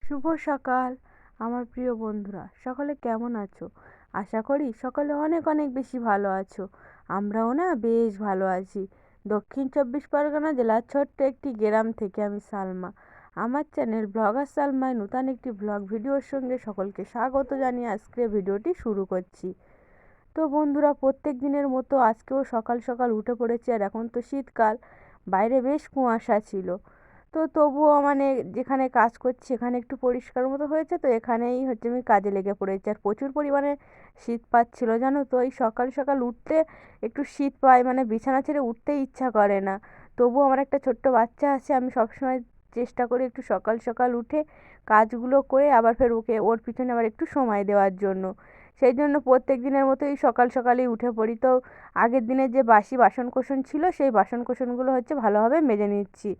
শুভ সকাল আমার প্রিয় বন্ধুরা, সকলে কেমন আছো? আশা করি সকলে অনেক অনেক বেশি ভালো আছো। আমরাও না বেশ ভালো আছি। দক্ষিণ চব্বিশ পরগনা জেলার ছোট্ট একটি গ্রাম থেকে আমি সালমা। আমার চ্যানেল ব্লগার সালমায় নতুন একটি ব্লগ ভিডিওর সঙ্গে সকলকে স্বাগত জানিয়ে আজকে ভিডিওটি শুরু করছি। তো বন্ধুরা, প্রত্যেক দিনের মতো আজকেও সকাল সকাল উঠে পড়েছি। আর এখন তো শীতকাল, বাইরে বেশ কুয়াশা ছিল। তো তবুও মানে যেখানে কাজ করছি এখানে একটু পরিষ্কার মতো হয়েছে, তো এখানেই হচ্ছে আমি কাজে লেগে পড়েছি। আর প্রচুর পরিমাণে শীত পাচ্ছিল জানো তো, এই সকাল সকাল উঠতে একটু শীত পায়, মানে বিছানা ছেড়ে উঠতেই ইচ্ছা করে না। তবুও আমার একটা ছোট্ট বাচ্চা আছে, আমি সবসময় চেষ্টা করি একটু সকাল সকাল উঠে কাজগুলো করে আবার ফের ওর পিছনে আবার একটু সময় দেওয়ার জন্য। সেই জন্য প্রত্যেক দিনের মতোই সকাল সকালেই উঠে পড়ি। তো আগের দিনের যে বাসি বাসনকোসন ছিল সেই বাসনকোসনগুলো হচ্ছে ভালোভাবে মেজে নিচ্ছি।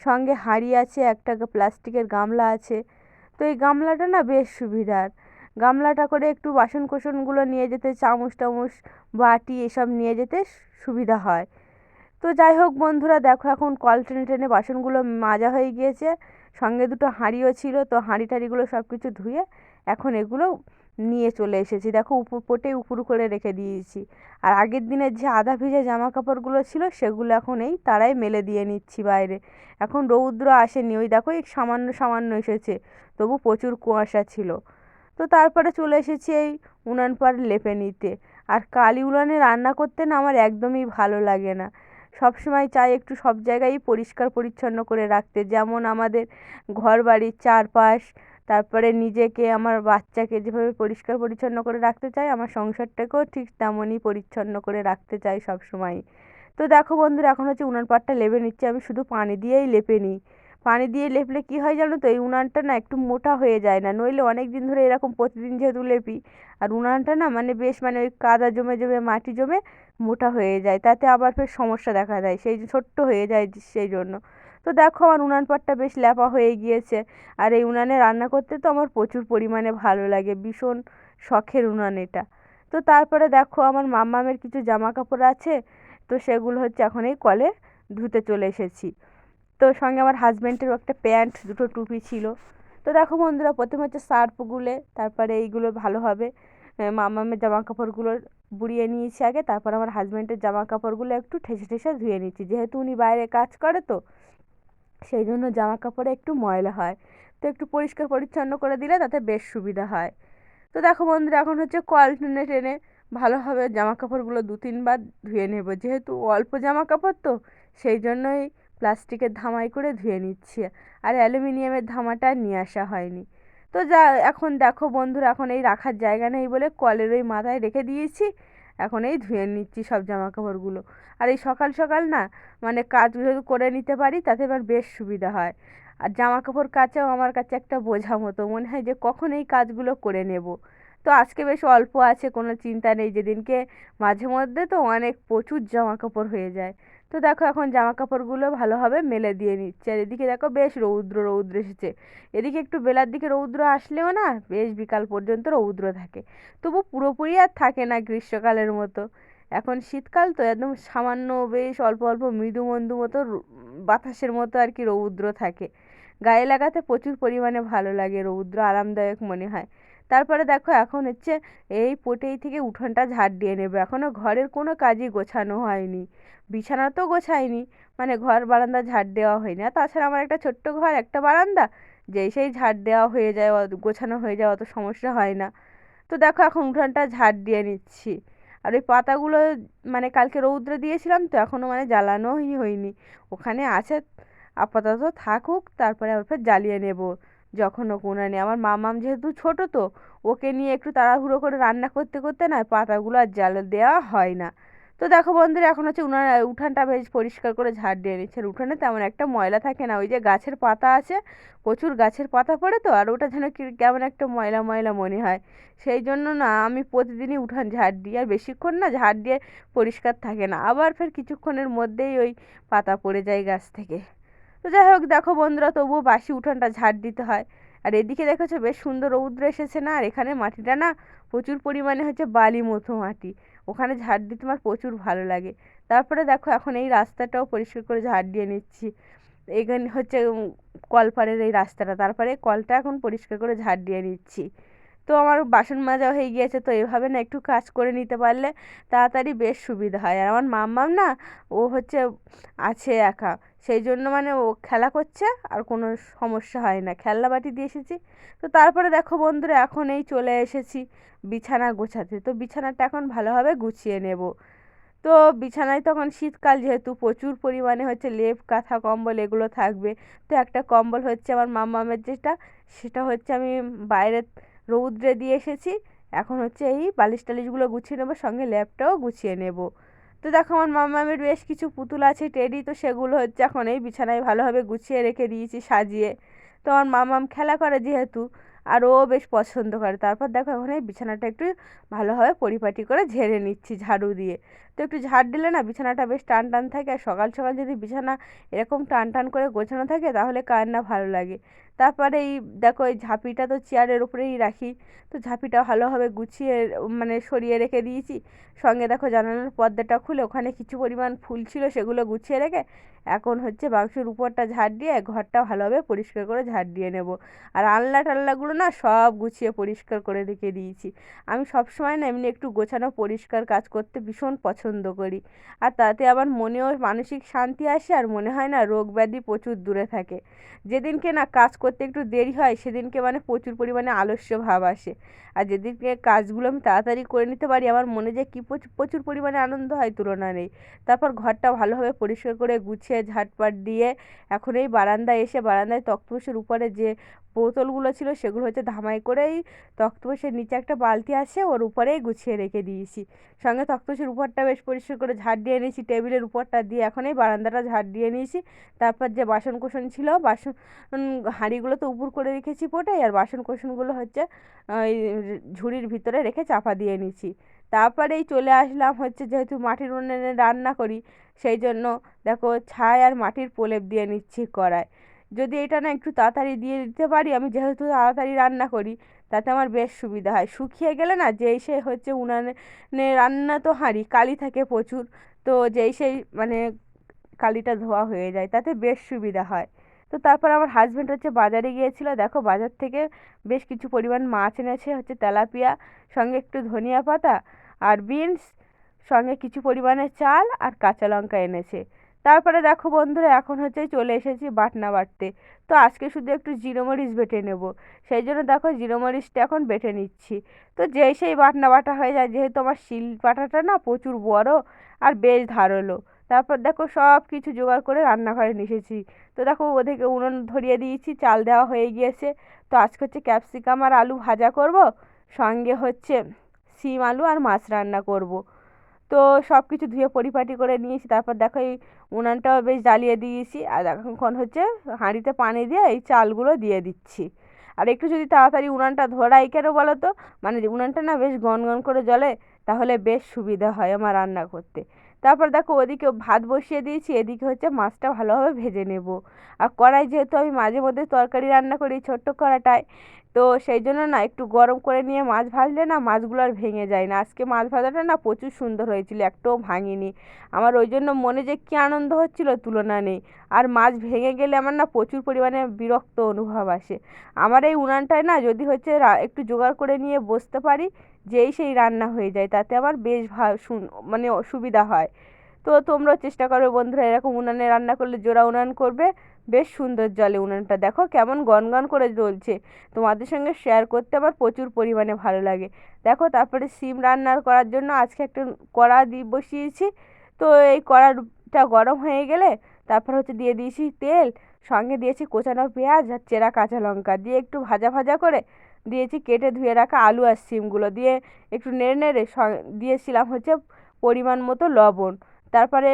সঙ্গে হাঁড়ি আছে, একটা প্লাস্টিকের গামলা আছে। তো এই গামলাটা না বেশ সুবিধার। গামলাটা করে একটু বাসনকোসনগুলো নিয়ে যেতে, চামচ টামচ বাটি এসব নিয়ে যেতে সুবিধা হয়। তো যাই হোক বন্ধুরা, দেখো এখন কল টেনে টেনে বাসনগুলো মাজা হয়ে গিয়েছে। সঙ্গে দুটো হাঁড়িও ছিল, তো হাঁড়ি টাড়িগুলো সব কিছু ধুয়ে এখন এগুলো নিয়ে চলে এসেছি। দেখো উপুর করে রেখে দিয়েছি। আর আগের দিনের যে আধা ভিজে জামা কাপড়গুলো ছিল সেগুলো এখন এই তারাই মেলে দিয়ে নিচ্ছি বাইরে। এখন রৌদ্র আসেনি, ওই দেখো এই সামান্য সামান্য এসেছে, তবু প্রচুর কুয়াশা ছিল। তো তারপরে চলে এসেছি এই উনান পাড় লেপে নিতে। আর কালি উনানে রান্না করতে না আমার একদমই ভালো লাগে না। সবসময় চাই একটু সব জায়গায় পরিষ্কার পরিচ্ছন্ন করে রাখতে, যেমন আমাদের ঘর বাড়ির চারপাশ, তারপরে নিজেকে আমার বাচ্চাকে যেভাবে পরিষ্কার পরিচ্ছন্ন করে রাখতে চাই, আমার সংসারটাকেও ঠিক তেমনই পরিচ্ছন্ন করে রাখতে চাই সবসময়। তো দেখো বন্ধুরা, এখন হচ্ছে উনান পাড়টা লেপে নিচ্ছি। আমি শুধু পানি দিয়েই লেপে নিই। পানি দিয়ে লেপলে কী হয় জানো তো, এই উনানটা না একটু মোটা হয়ে যায় না, নইলে অনেক দিন ধরে এরকম প্রতিদিন যেহেতু লেপি, আর উনানটা না মানে বেশ মানে ওই কাদা জমে জমে মাটি জমে মোটা হয়ে যায়, তাতে আবার ফের সমস্যা দেখা দেয়, সেই ছোট্ট হয়ে যায় সেই জন্য। তো দেখো আমার উনান পাড়টা বেশ ল্যাপা হয়ে গিয়েছে। আর এই উনানে রান্না করতে তো আমার প্রচুর পরিমাণে ভালো লাগে, ভীষণ শখের উনান এটা। তো তারপরে দেখো আমার মাম্মামের কিছু জামা কাপড় আছে, তো সেগুলো হচ্ছে এখন এই কলে ধুতে চলে এসেছি। তো সঙ্গে আমার হাজব্যান্ডেরও একটা প্যান্ট, দুটো টুপি ছিল। তো দেখো বন্ধুরা, প্রথমে হচ্ছে সার্ফ গুলে, তারপরে এইগুলো ভালোভাবে মামামের জামা কাপড়গুলো বুড়িয়ে নিয়েছি আগে, তারপর আমার হাজব্যান্ডের জামা কাপড়গুলো একটু ঠেসে ঠেসে ধুয়ে নিচ্ছি, যেহেতু উনি বাইরে কাজ করে, তো সেই জন্য জামা কাপড়ে একটু ময়লা হয়। তো একটু পরিষ্কার পরিচ্ছন্ন করে দিলে তাতে বেশ সুবিধা হয়। তো দেখো বন্ধুরা, এখন হচ্ছে কল টেনে টেনে ভালোভাবে জামা কাপড়গুলো দু তিনবার ধুয়ে নেব, যেহেতু অল্প জামা কাপড় তো সেই জন্যই প্লাস্টিকের ধামাই করে ধুয়ে নিচ্ছি। আর অ্যালুমিনিয়ামের ধামাটা নিয়ে আসা হয়নি। তো যা এখন দেখো বন্ধুরা, এখন এই রাখার জায়গা নেই বলে কলের ওই মাথায় রেখে দিয়েছি। এখন এই ধুয়ে নিচ্ছি সব জামা কাপড়গুলো। আর এই সকাল সকাল না মানে কাজ যদি করে নিতে পারি তাতে আমার বেশ সুবিধা হয়। আর জামা কাপড় কাচাও আমার কাছে একটা বোঝা মতো মনে হয়, যে কখন এই কাজগুলো করে নেব। তো আজকে বেশ অল্প আছে, কোনো চিন্তা নেই। যেদিনকে মাঝে মধ্যে তো অনেক প্রচুর জামা কাপড় হয়ে যায়। তো দেখো এখন জামা কাপড়গুলো ভালোভাবে মেলে দিয়ে নিচ্ছে। আর এদিকে দেখো বেশ রৌদ্র রৌদ্র এসেছে। এদিকে একটু বেলার দিকে রৌদ্র আসলেও না বেশ বিকাল পর্যন্ত রৌদ্র থাকে। তবু পুরোপুরি আর থাকে না গ্রীষ্মকালের মতো। এখন শীতকাল তো একদম সামান্য বেশ অল্প অল্প মৃদু মন্দু মতো বাতাসের মতো আর কি রৌদ্র থাকে। গায়ে লাগাতে প্রচুর পরিমাণে ভালো লাগে, রৌদ্র আরামদায়ক মনে হয়। তারপরে দেখো এখন হচ্ছে এই পোটেই থেকে উঠোনটা ঝাড় দিয়ে নেবে। এখনও ঘরের কোনো কাজই গোছানো হয়নি, বিছানা তো গোছাইনি, মানে ঘর বারান্দা ঝাড় দেওয়া হয়নি। আর তাছাড়া আমার একটা ছোট্ট ঘর, একটা বারান্দা, যেই সেই ঝাড় দেওয়া হয়ে যায়, গোছানো হয়ে যায়, অত সমস্যা হয় না। তো দেখো এখন উঠানটা ঝাড় দিয়ে নিচ্ছি। আর ওই পাতাগুলো মানে কালকে রৌদ্রে দিয়েছিলাম, তো এখনও মানে জ্বালানোই হয়নি, ওখানে আছে, আপাতত থাকুক, তারপরে আবার ফের জ্বালিয়ে নেব যখন ও উনানে। আমার মামাম যেহেতু ছোট, তো ওকে নিয়ে একটু তাড়াহুড়ো করে রান্না করতে করতে না পাতাগুলো আর জ্বালা দেওয়া হয় না। তো দেখো বন্ধুরা, এখন হচ্ছে উঠানটা বেশ পরিষ্কার করে ঝাড় দিয়ে নিচ্ছে। আর উঠানে তেমন একটা ময়লা থাকে না, ওই যে গাছের পাতা আছে, প্রচুর গাছের পাতা পড়ে, তো আর ওটা যেন কি কেমন একটা ময়লা ময়লা মনে হয়। সেই জন্য না আমি প্রতিদিনই উঠান ঝাড় দিই। আর বেশিক্ষণ না ঝাড় দিয়ে পরিষ্কার থাকে না, আবার ফের কিছুক্ষণের মধ্যেই ওই পাতা পড়ে যায় গাছ থেকে। তো যাই হোক দেখো বন্ধুরা, তবুও বাসি উঠানটা ঝাড় দিতে হয়। আর এদিকে দেখেছো বেশ সুন্দর রৌদ্র এসেছে না, আর এখানে মাটিটা না প্রচুর পরিমাণে হচ্ছে বালি মতো মাটি, ওখানে ঝাড় দিতে আমার প্রচুর ভালো লাগে। তারপরে দেখো এখন এই রাস্তাটাও পরিষ্কার করে ঝাড় দিয়ে নিচ্ছি। এখানে হচ্ছে কলপাড়ের এই রাস্তাটা, তারপরে কলটা এখন পরিষ্কার করে ঝাড় দিয়ে নিচ্ছি। তো আমার বাসন মাজা হয়ে গিয়েছে, তো এভাবে না একটু কাজ করে নিতে পারলে তাড়াতাড়ি বেশ সুবিধা হয়। আর আমার মাম্মাম না, ও হচ্ছে আছে একা, সেই জন্য মানে ও খেলা করছে আর কোনো সমস্যা হয় না, খেলনা বাটি দিয়ে এসেছি। তো তারপরে দেখো বন্ধুরা, এখন এই চলে এসেছি বিছানা গোছাতে। তো বিছানাটা এখন ভালোভাবে গুছিয়ে নেব। তো বিছানায় তখন শীতকাল, যেহেতু প্রচুর পরিমাণে হচ্ছে লেপ কাঁথা কম্বল এগুলো থাকবে। তো একটা কম্বল হচ্ছে আমার মাম্মামের যেটা, সেটা হচ্ছে আমি বাইরে রৌদ্রে দিয়ে এসেছি। এখন হচ্ছে এই বালিশ টালিশগুলো গুছিয়ে নেবো, সঙ্গে ল্যাপটাও গুছিয়ে নেব। তো দেখো আমার মাম্মামের বেশ কিছু পুতুল আছে টেডি, তো সেগুলো হচ্ছে এখন এই বিছানায় ভালোভাবে গুছিয়ে রেখে দিয়েছি সাজিয়ে। তো আমার মাম্মাম খেলা করে যেহেতু, আর ও বেশ পছন্দ করে। তারপর দেখো এখন এই বিছানাটা একটু ভালোভাবে পরিপাটি করে ঝেড়ে নিচ্ছি ঝাড়ু দিয়ে। তো একটু ঝাড় দিলে না বিছানাটা বেশ টান টান থাকে, আর সকাল সকাল যদি বিছানা এরকম টান টান করে গোছানো থাকে তাহলে কার না ভালো লাগে। তারপরে এই দেখো এই ঝাঁপিটা তো চেয়ারের উপরেই রাখি, তো ঝাঁপিটা ভালোভাবে গুছিয়ে মানে সরিয়ে রেখে দিয়েছি। সঙ্গে দেখো জানালার পর্দাটা খুলে ওখানে কিছু পরিমাণ ফুল ছিল, সেগুলো গুছিয়ে রেখে এখন হচ্ছে বাক্সের উপরটা ঝাড় দিয়ে ঘরটা ভালোভাবে পরিষ্কার করে ঝাড় দিয়ে নেব। আর আলনা টালনাগুলো না সব গুছিয়ে পরিষ্কার করে রেখে দিয়েছি। আমি সবসময় না এমনি একটু গোছানো পরিষ্কার কাজ করতে ভীষণ পছন্দ করি। আর তাতে আমার মনেও মানসিক শান্তি আসে, আর মনে হয় না রোগ ব্যাধি প্রচুর দূরে থাকে। যেদিনকে না কাজ করতে একটু দেরি হয় সেদিনকে মানে প্রচুর পরিমাণে আলস্য ভাব আসে। আর যেদিনকে কাজগুলো আমি তাড়াতাড়ি করে নিতে পারি, আমার মনে যে কী প্রচুর প্রচুর পরিমাণে আনন্দ হয়, তুলনা নেই। তারপর ঘরটা ভালোভাবে পরিষ্কার করে গুছিয়ে ঝাঁটপাট দিয়ে এখন এই বারান্দায় এসে বারান্দায় তক্তপোশের উপরে যে বোতলগুলো ছিল সেগুলো হচ্ছে ধামাই করেই তক্তপোশের নিচে একটা বালতি আছে ওর উপরেই গুছিয়ে রেখে দিয়েছি। সঙ্গে তক্তপোশের উপরটা বেশ পরিষ্কার করে ঝাড় দিয়ে নিয়েছি, টেবিলের উপরটা দিয়ে এখন এই বারান্দাটা ঝাড় দিয়ে নিয়েছি। তারপর যে বাসন কোসন ছিল, বাসন হাঁড়িগুলো তো উপর করে রেখেছি পোটাই, আর বাসন কোসনগুলো হচ্ছে ওই ঝুড়ির ভিতরে রেখে চাপা দিয়ে নিয়েছি। তারপরেই চলে আসলাম হচ্ছে, যেহেতু মাটির উনুনে রান্না করি সেই জন্য দেখো ছাই আর মাটির প্রলেপ দিয়ে নিচ্ছি কড়ায়। যদি এটা না একটু তাড়াতাড়ি দিয়ে দিতে পারি, আমি যেহেতু তাড়াতাড়ি রান্না করি, তাতে আমার বেশ সুবিধা হয়। শুকিয়ে গেলে না যেই সে হচ্ছে উনানে রান্না তো হাঁড়ি কালি থাকে প্রচুর, তো যেই সেই মানে কালিটা ধোয়া হয়ে যায়, তাতে বেশ সুবিধা হয়। তো তারপর আমার হাজব্যান্ড হচ্ছে বাজারে গিয়েছিল, দেখো বাজার থেকে বেশ কিছু পরিমাণ মাছ এনেছে, হচ্ছে তেলাপিয়া, সঙ্গে একটু ধনিয়া পাতা আর বিনস, সঙ্গে কিছু পরিমাণে চাল আর কাঁচা লঙ্কা এনেছে। তারপরে দেখো বন্ধুরা, এখন হচ্ছে চলে এসেছি বাটনা বাটতে। তো আজকে শুধু একটু জিরে মরিচ বেটে নেব, সেই জন্য দেখো জিরে মরিচটা এখন বেটে নিচ্ছি। তো যেই সেই বাটনা বাটা হয়ে যায়, যেহেতু আমার শিল পাটাটা না প্রচুর বড় আর বেশ ধারালো। তারপর দেখো সব কিছু জোগাড় করে রান্নাঘরে নিয়ে এসেছি। তো দেখো ওদেরকে উনুন ধরিয়ে দিয়েছি, চাল দেওয়া হয়ে গিয়েছে। তো আজকে হচ্ছে ক্যাপসিকাম আর আলু ভাজা করব, সঙ্গে হচ্ছে শিম আলু আর মাছ রান্না করব। তো সব কিছু ধুয়ে পরিপাটি করে নিয়েছি। তারপর দেখো এই উনানটাও বেশ জ্বালিয়ে দিয়েছি, আর এখন হচ্ছে হাঁড়িতে পানি দিয়ে এই চালগুলো দিয়ে দিচ্ছি। আর একটু যদি তাড়াতাড়ি উনানটা ধরাই কেন বলো তো, মানে উনানটা না বেশ গনগন করে জ্বলে, তাহলে বেশ সুবিধা হয় আমার রান্না করতে। তারপর দেখো ওদিকে ভাত বসিয়ে দিয়েছি, এদিকে হচ্ছে মাছটা ভালোভাবে ভেজে নেব। আর কড়াই যেহেতু আমি মাঝে মধ্যে তরকারি রান্না করি ছোট্ট কড়াটায়, তো সেই জন্য না একটু গরম করে নিয়ে মাছ ভাজলে না মাছগুলো আর ভেঙে যায় না। আজকে মাছ ভাজাটা না প্রচুর সুন্দর হয়েছিল, একটাও ভাঙিনি। আমার ওই জন্য মনে যে কী আনন্দ হচ্ছিল, তুলনা নেই। আর মাছ ভেঙে গেলে আমার না প্রচুর পরিমাণে বিরক্ত অনুভব আসে। আমার এই উনানটায় না যদি হচ্ছে একটু জোগাড় করে নিয়ে বসতে পারি, যেই সেই রান্না হয়ে যায়, তাতে আমার বেশ মানে সুবিধা হয়। তো তোমরাও চেষ্টা করবে বন্ধুরা, এরকম উনানে রান্না করলে জোড়া উনান করবে, বেশ সুন্দর জ্বলে উনানটা, দেখো কেমন গনগন করে জ্বলছে। তোমাদের সঙ্গে শেয়ার করতে আমার প্রচুর পরিমাণে ভালো লাগে। দেখো তারপরে সিম রান্নার করার জন্য আজকে একটা কড়া বসিয়েছি। তো এই কড়াটা গরম হয়ে গেলে তারপর হচ্ছে দিয়ে দিয়েছি তেল, সঙ্গে দিয়েছি কোচানো পেঁয়াজ আর চেরা কাঁচা লঙ্কা দিয়ে একটু ভাজা ভাজা করে দিয়েছি কেটে ধুয়ে রাখা আলু আর সিমগুলো দিয়ে একটু নেড়ে নেড়ে দিয়েছিলাম হচ্ছে পরিমাণ মতো লবণ। তারপরে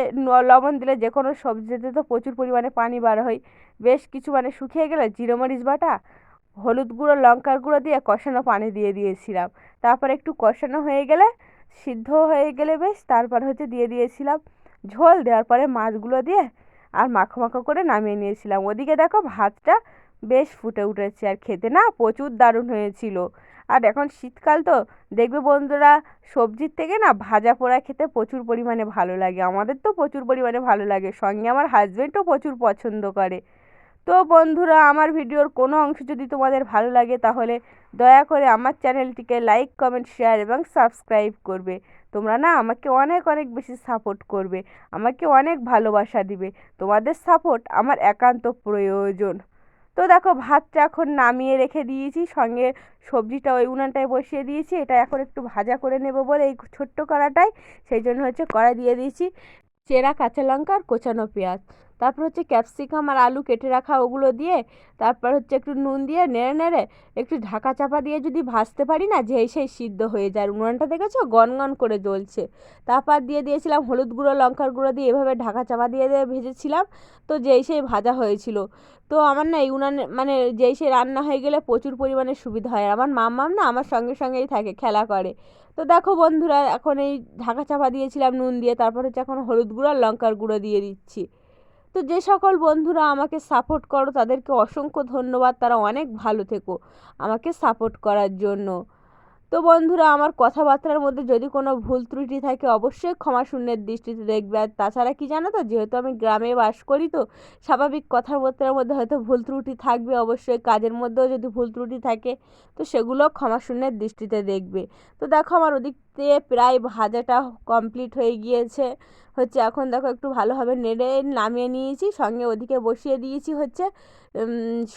লবণ দিলে যে কোনো সবজিতে তো প্রচুর পরিমাণে পানি বার হয়। বেশ কিছু মানে শুকিয়ে গেলে জিরে মরিচ বাটা, হলুদ গুঁড়ো, লঙ্কার গুঁড়ো দিয়ে কষানো পানি দিয়ে দিয়েছিলাম। তারপরে একটু কষানো হয়ে গেলে, সিদ্ধ হয়ে গেলে বেশ, তারপর হচ্ছে দিয়ে দিয়েছিলাম ঝোল। দেওয়ার পরে মাছগুলো দিয়ে আর মাখো মাখো করে নামিয়ে নিয়েছিলাম। ওদিকে দেখো ভাতটা বেশ ফুটে উঠেছে, আর খেতে না প্রচুর দারুণ হয়েছিল। আর এখন শীতকাল তো দেখবে বন্ধুরা, সবজির থেকে না ভাজা পোড়া খেতে প্রচুর পরিমাণে ভালো লাগে। আমাদের তো প্রচুর পরিমাণে ভালো লাগে, সঙ্গে আমার হাজবেন্ডও প্রচুর পছন্দ করে। তো বন্ধুরা, আমার ভিডিওর কোনো অংশ যদি তোমাদের ভালো লাগে তাহলে দয়া করে আমার চ্যানেলটিকে লাইক, কমেন্ট, শেয়ার এবং সাবস্ক্রাইব করবে। তোমরা না আমাকে অনেক অনেক বেশি সাপোর্ট করবে, আমাকে অনেক ভালোবাসা দিবে। তোমাদের সাপোর্ট আমার একান্ত প্রয়োজন। তো দেখো, ভাতটা এখন নামিয়ে রেখে দিয়েছি, সঙ্গে সবজিটা ওই উনানটায় বসিয়ে দিয়েছি। এটা এখন একটু ভাজা করে নেব বলে এই ছোট্ট কড়াটায়, সেই জন্য হচ্ছে কড়াই দিয়ে দিয়েছি চেরা কাঁচা লঙ্কা আর কোচানো পেঁয়াজ, তারপর হচ্ছে ক্যাপসিকাম আর আলু কেটে রাখা ওগুলো দিয়ে, তারপর হচ্ছে একটু নুন দিয়ে নেড়ে নেড়ে একটু ঢাকা চাপা দিয়ে যদি ভাজতে পারি না, যেই সেই সিদ্ধ হয়ে যায়। উনুনটা দেখেছো গনগন করে জ্বলছে। তারপর দিয়ে দিয়েছিলাম হলুদ গুঁড়ো, লঙ্কার গুঁড়ো দিয়ে এভাবে ঢাকা চাপা দিয়ে দিয়ে ভেজেছিলাম। তো যেই সেই ভাজা হয়েছিল। তো আমার না এই উনানে মানে যেই সেই রান্না হয়ে গেলে প্রচুর পরিমাণে সুবিধা হয়। আমার মাম্মাম না আমার সঙ্গে সঙ্গেই থাকে, খেলা করে। তো দেখো বন্ধুরা, এখন এই ঢাকা চাপা দিয়েছিলাম নুন দিয়ে, তারপর হচ্ছে এখন হলুদ গুঁড়ো আর লঙ্কার গুঁড়ো দিয়ে দিচ্ছি। তো যে সকল বন্ধুরা আমাকে সাপোর্ট করো তাদেরকে অসংখ্য ধন্যবাদ, তারা অনেক ভালো থেকো আমাকে সাপোর্ট করার জন্য। তো বন্ধুরা, আমার কথাবার্তার মধ্যে যদি কোনো ভুল ত্রুটি থাকে অবশ্যই ক্ষমা শূন্যের দৃষ্টিতে দেখবে। আর তাছাড়া কি জানো তো, যেহেতু আমি গ্রামে বাস করি, তো স্বাভাবিক কথাবার্তার মধ্যে হয়তো ভুল ত্রুটি থাকবে, অবশ্যই কাজের মধ্যেও যদি ভুল ত্রুটি থাকে তো সেগুলো ক্ষমা শূন্যের দৃষ্টিতে দেখবে। তো দেখো, আমার ওদিক দিয়ে প্রায় ভাজাটা কমপ্লিট হয়ে গিয়েছে। হচ্ছে এখন দেখো একটু ভালোভাবে নেড়ে নামিয়ে নিয়েছি, সঙ্গে ওদিকে বসিয়ে দিয়েছি হচ্ছে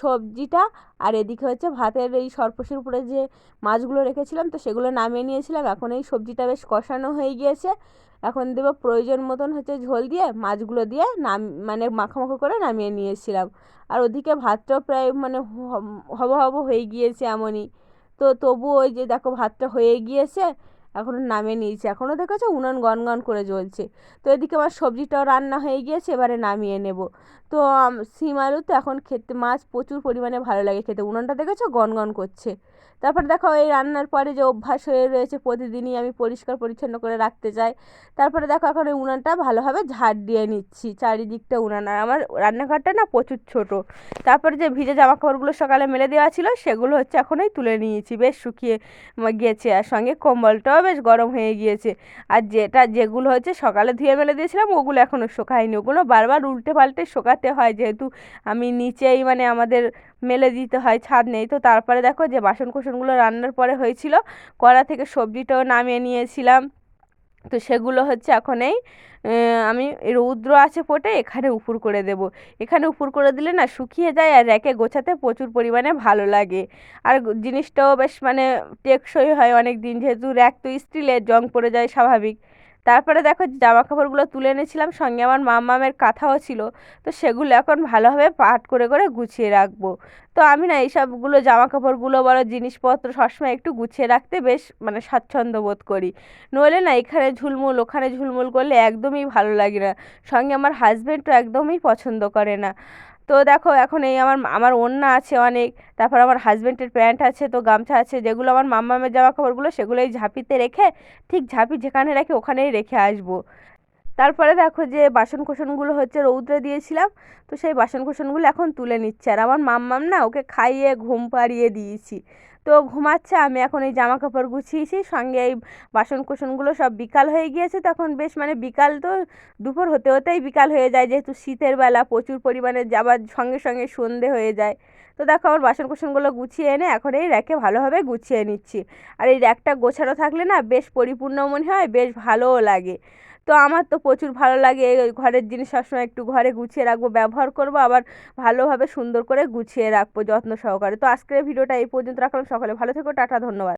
সবজিটা। আর এদিকে হচ্ছে ভাতের এই সরপোষের উপরে যে মাছগুলো রেখেছিলাম তো সেগুলো নামিয়ে নিয়েছিলাম। এখন এই সবজিটা বেশ কষানো হয়ে গিয়েছে, এখন দেবো প্রয়োজন মতন হচ্ছে ঝোল দিয়ে, মাছগুলো দিয়ে মানে মাখো করে নামিয়ে নিয়েছিলাম। আর ওদিকে ভাতটাও প্রায় মানে হব হব হয়ে গিয়েছে এমনই। তো তবু ওই যে দেখো ভাতটা হয়ে গিয়েছে, এখনও নামিয়ে নিয়েছি। এখনও দেখেছো উনুন গনগন করে জ্বলছে। তো এদিকে আমার সবজিটাও রান্না হয়ে গিয়েছে, এবারে নামিয়ে নেব। তো শিম আলু তো এখন খেতে, মাছ প্রচুর পরিমাণে ভালো লাগে খেতে। উনুনটা দেখেছো গনগন করছে। তারপর দেখো এই রান্নার পরে যে অভ্যাস হয়ে রয়েছে প্রতিদিনই আমি পরিষ্কার পরিচ্ছন্ন করে রাখতে চাই। তারপরে দেখো এখন ওই উনানটা ভালোভাবে ঝাড় দিয়ে নিচ্ছি, চারিদিকটা উনান। আর আমার রান্নাঘরটা না প্রচুর ছোট। তারপরে যে ভিজে জামা কাপড়গুলো সকালে মেলে দেওয়া ছিল সেগুলো হচ্ছে এখনই তুলে নিয়েছি, বেশ শুকিয়ে গিয়েছে। আর সঙ্গে কম্বলটাও বেশ গরম হয়ে গিয়েছে। আর যেগুলো হচ্ছে সকালে ধুয়ে মেলে দিয়েছিলাম ওগুলো এখনও শোকায়নি, ওগুলো বারবার উল্টে পাল্টে শোকাতে হয়, যেহেতু আমি নিচেই মানে আমাদের মেলে দিতে হয়, ছাদ নেই। তো তারপরে দেখো যে বাসন কোসনগুলো রান্নার পরে হয়েছিল, কড়া থেকে সবজিটাও নামিয়ে নিয়েছিলাম। তো সেগুলো হচ্ছে এখন এই আমি রৌদ্র আছে ফোটে এখানে উপুর করে দেব। এখানে উপুর করে দিলে না শুকিয়ে যায়, আর র্যাকে গোছাতে প্রচুর পরিমাণে ভালো লাগে। আর জিনিসটাও বেশ মানে টেকসই হয় অনেক দিন, যেহেতু র্যাক তো স্টিলের, জং পড়ে যায় স্বাভাবিক। তারপরে দেখো জামা কাপড়গুলো তুলে এনেছিলাম, সঙ্গে আমার মাম্মামের কাঁথাও ছিল। তো সেগুলো এখন ভালোভাবে পাট করে করে গুছিয়ে রাখবো। তো আমি না এইসবগুলো জামা কাপড়গুলো বড় জিনিসপত্র সবসময় একটু গুছিয়ে রাখতে বেশ মানে স্বাচ্ছন্দ্য বোধ করি। নইলে না এখানে ঝুলমুল ওখানে ঝুলমুল করলে একদমই ভালো লাগে না। সঙ্গে আমার হাজবেন্ডও একদমই পছন্দ করে না। তো দেখো এখন এই আমার আমার ওড়না আছে অনেক, তারপর আমার হাজবেন্ডের প্যান্ট আছে, তো গামছা আছে, যেগুলো আমার মাম্মামের জামা কাপড়গুলো সেগুলো এই ঝাঁপিতে রেখে, ঠিক ঝাঁপি যেখানে রাখি ওখানেই রেখে আসবো। তারপরে দেখো যে বাসন কোসনগুলো হচ্ছে রৌদ্রে দিয়েছিলাম, তো সেই বাসন কোসনগুলো এখন তুলে নিচ্ছে। আর আমার মাম্মাম না ওকে খাইয়ে ঘুম পাড়িয়ে দিয়েছি, তো ঘুমাচ্ছে। আমি এখন এই জামা কাপড় গুছিয়েছি, সঙ্গে এই বাসন কোসনগুলো সব বিকাল হয়ে গিয়েছে। তখন বেশ মানে বিকাল তো দুপুর হতে হতেই বিকাল হয়ে যায়, যেহেতু শীতের বেলা প্রচুর পরিমাণে যাবার সঙ্গে সঙ্গে সন্ধে হয়ে যায়। তো দেখো আমার বাসন কোসনগুলো গুছিয়ে এনে এখন এই র্যাকে ভালোভাবে গুছিয়ে নিচ্ছি। আর এই র্যাকটা গোছানো থাকলে না বেশ পরিপূর্ণ মনে হয়, বেশ ভালোও লাগে। তো আমার তো প্রচুর ভালো লাগে ঘরের জিনিস সবসময় একটু ঘরে গুছিয়ে রাখবো, ব্যবহার করব, আবার ভালোভাবে সুন্দর করে গুছিয়ে রাখবো যত্ন সহকারে। তো আজকের ভিডিওটা এই পর্যন্ত রাখলাম, সকলে ভালো থেকো, টাটা, ধন্যবাদ।